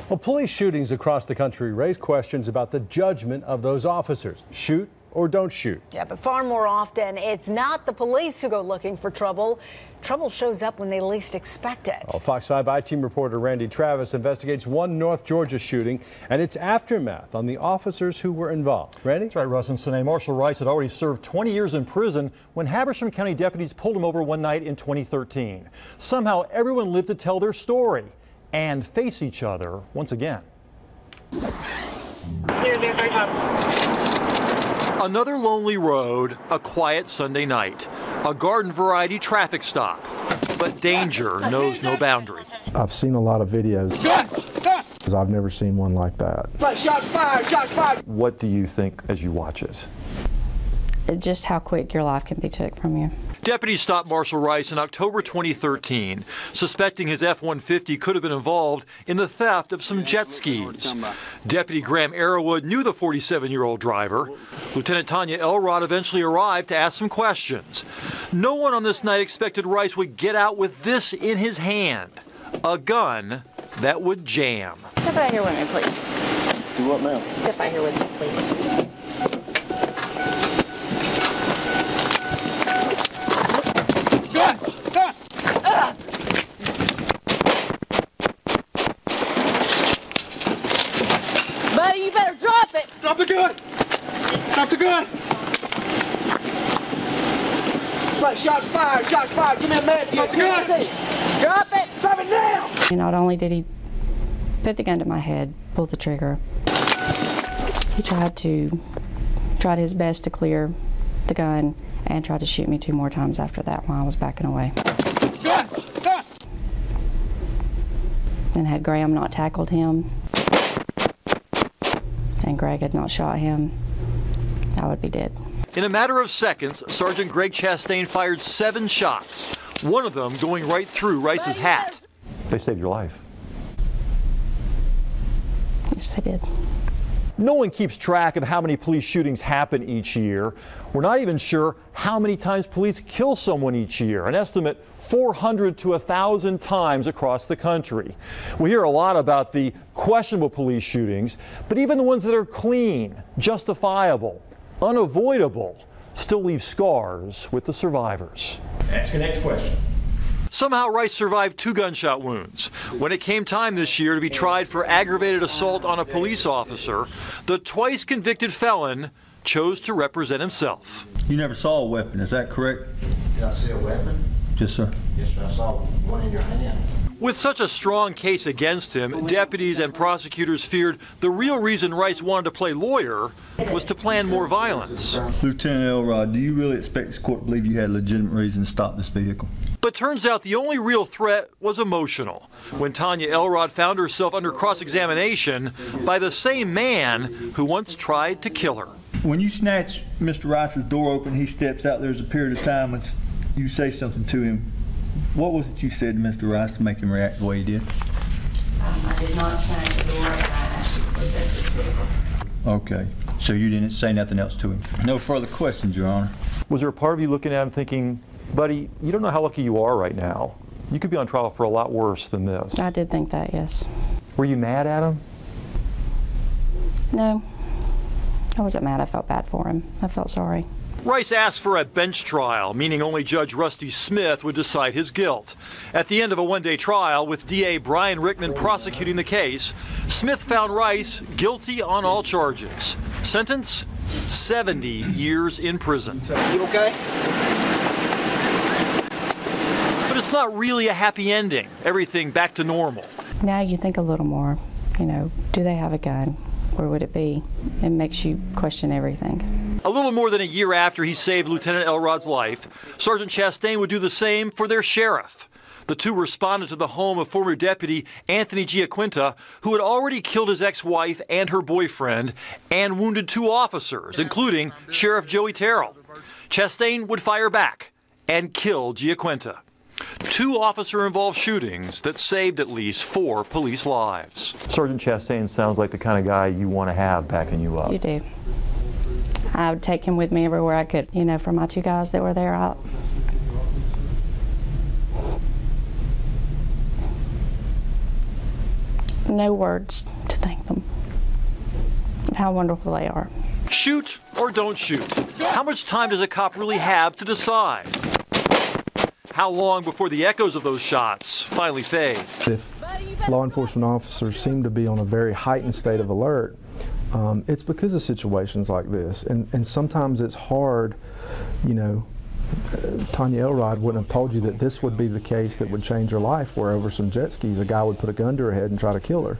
Well, police shootings across the country raise questions about the judgment of those officers. Shoot or don't shoot. Yeah, but far more often, it's not the police who go looking for trouble. Trouble shows up when they least expect it. Well, Fox 5 I-Team reporter Randy Travis investigates one North Georgia shooting and its aftermath on the officers who were involved. Randy? That's right, Russ and Sine. Marshall Rice had already served 20 years in prison when Habersham County deputies pulled him over one night in 2013. Somehow everyone lived to tell their story and face each other once again. Another lonely road, a quiet Sunday night, a garden variety traffic stop, but danger knows no boundary. I've seen a lot of videos. I've never seen one like that. Shots fired, shots fired. What do you think as you watch it? Just how quick your life can be took from you. Deputies stopped Marshall Rice in October 2013, suspecting his F-150 could have been involved in the theft of some jet skis. Deputy Graham Arrowood knew the 47-year-old driver. Lieutenant Tonya Elrod eventually arrived to ask some questions. No one on this night expected Rice would get out with this in his hand, a gun that would jam. Step out here with me, please. Do what, ma'am? Step out here with me, please. Buddy, you better drop it. Drop the gun. Drop the gun. Shots fired, shots fired. Give me a man. Drop the gun. Drop it. Drop it now. Not only did he put the gun to my head, pull the trigger, he tried his best to clear the gun and tried to shoot me 2 more times after that while I was backing away. Gun. Gun. And had Graham not tackled him and Greg had not shot him, I would be dead. In a matter of seconds, Sergeant Greg Chastain fired 7 shots, one of them going right through Rice's hat. They saved your life. Yes, they did. No one keeps track of how many police shootings happen each year. We're not even sure how many times police kill someone each year, an estimate 400 to 1,000 times across the country. We hear a lot about the questionable police shootings, but even the ones that are clean, justifiable, unavoidable, still leave scars with the survivors. Ask your next question. Somehow Rice survived 2 gunshot wounds. When it came time this year to be tried for aggravated assault on a police officer, the twice convicted felon chose to represent himself. You never saw a weapon, is that correct? Did I see a weapon? Yes, sir. Yes, sir. I saw one in your hand. With such a strong case against him, deputies and prosecutors feared the real reason Rice wanted to play lawyer was to plan more violence. Lieutenant Elrod, do you really expect this court to believe you had legitimate reason to stop this vehicle? But turns out the only real threat was emotional. When Tonya Elrod found herself under cross-examination by the same man who once tried to kill her. When you snatch Mr. Rice's door open, he steps out, there's a period of time when you say something to him. What was it you said to Mr. Rice to make him react the way he did? I did not snatch the door and I asked you to please exit the vehicle. Okay, so you didn't say nothing else to him? No further questions, Your Honor. Was there a part of you looking at him thinking, buddy, you don't know how lucky you are right now. You could be on trial for a lot worse than this. I did think that, yes. Were you mad at him? No, I wasn't mad. I felt bad for him. I felt sorry. Rice asked for a bench trial, meaning only Judge Rusty Smith would decide his guilt. At the end of a one-day trial, with DA Brian Rickman prosecuting the case, Smith found Rice guilty on all charges. Sentence? 70 years in prison. You okay? But it's not really a happy ending. Everything back to normal. Now you think a little more, do they have a gun? Where would it be? It makes you question everything. A little more than a year after he saved Lieutenant Elrod's life, Sergeant Chastain would do the same for their sheriff. The two responded to the home of former deputy Anthony Giaquinta, who had already killed his ex-wife and her boyfriend and wounded 2 officers, including Sheriff Joey Terrell. Chastain would fire back and kill Giaquinta. 2 officer-involved shootings that saved at least 4 police lives. Sergeant Chastain sounds like the kind of guy you want to have backing you up. You do. I would take him with me everywhere I could. For my 2 guys that were there, no words to thank them, how wonderful they are. Shoot or don't shoot? How much time does a cop really have to decide? How long before the echoes of those shots finally fade? If law enforcement officers seem to be on a very heightened state of alert, it's because of situations like this. And sometimes it's hard, you know, Tonya Elrod wouldn't have told you that this would be the case that would change her life, where over some jet skis a guy would put a gun to her head and try to kill her.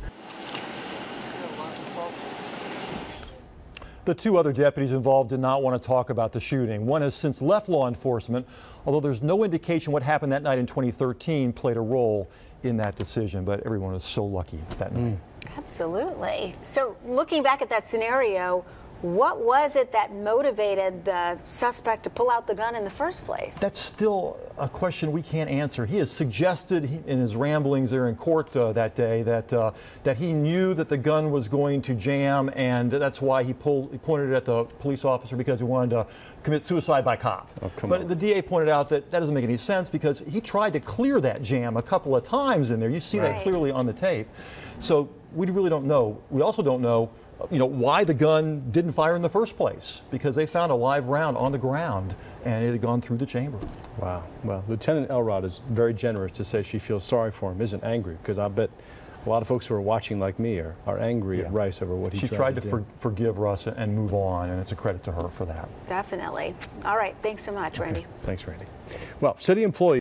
The two other deputies involved did not want to talk about the shooting. One has since left law enforcement, although there's no indication what happened that night in 2013 played a role in that decision, but everyone was so lucky that night. Absolutely. So looking back at that scenario, what was it that motivated the suspect to pull out the gun in the first place? That's still a question we can't answer. He has suggested in his ramblings there in court that day that he knew that the gun was going to jam, and that's why he pointed it at the police officer, because he wanted to commit suicide by cop. Oh, but the DA pointed out that doesn't make any sense, because he tried to clear that jam a couple of times in there. You see that clearly on the tape. So we really don't know. We also don't know, you know, why the gun didn't fire in the first place, because they found a live round on the ground and it had gone through the chamber. Wow. Well, Lieutenant Elrod is very generous to say she feels sorry for him, isn't angry, because I bet a lot of folks who are watching like me are angry at Rice over what he tried to do. She tried to forgive Russ and move on, and it's a credit to her for that. Definitely. All right. Thanks so much, Randy. Thanks, Randy. Well, city employees